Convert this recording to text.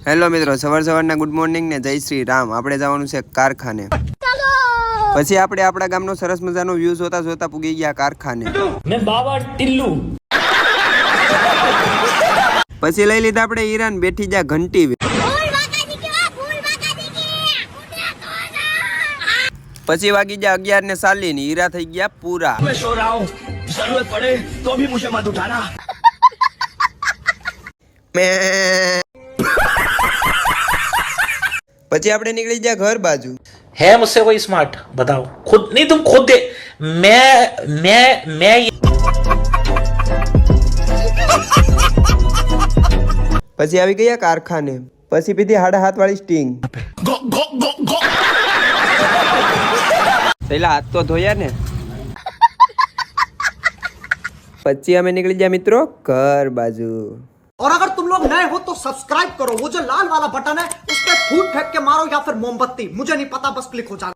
Hello મિત્રો, સવારના good morning ને જય શ્રી રામ. આપણે જવાનું છે કારખાને. પછી આપણે આપણા ગામનો સરસ મજાનો વ્યૂ જોતા જોતા પૂગી ગયા કારખાને. મેં બાવા ટિલ્લુ. પછી લઈ લીધા આપણે હીરાન બેઠી જા ઘંટી. પછી વાગી ગયા 11:40 ની હીરા થઈ ગયા પૂરા. પછી આપણે નીકળી ગયા ઘર બાજુ. है मुझसे कोई स्मार्ट? बताओ खुद नहीं, तुम खुद दे. मैं પછી આવી ગયા કારખાને. પછી પીધી 7.5 વાળી સ્ટિંગ. પહેલા હાથ તો ધોયા ને. પછી અમે નીકળી ગયા મિત્રો ઘર બાજુ. और अगर तुम लोग नए हो तो सब्सक्राइब करो, वो जो लाल वाला बटन है उस पर फूट फेंक के मारो या फिर मोमबत्ती, मुझे नहीं पता, बस क्लिक हो जाना.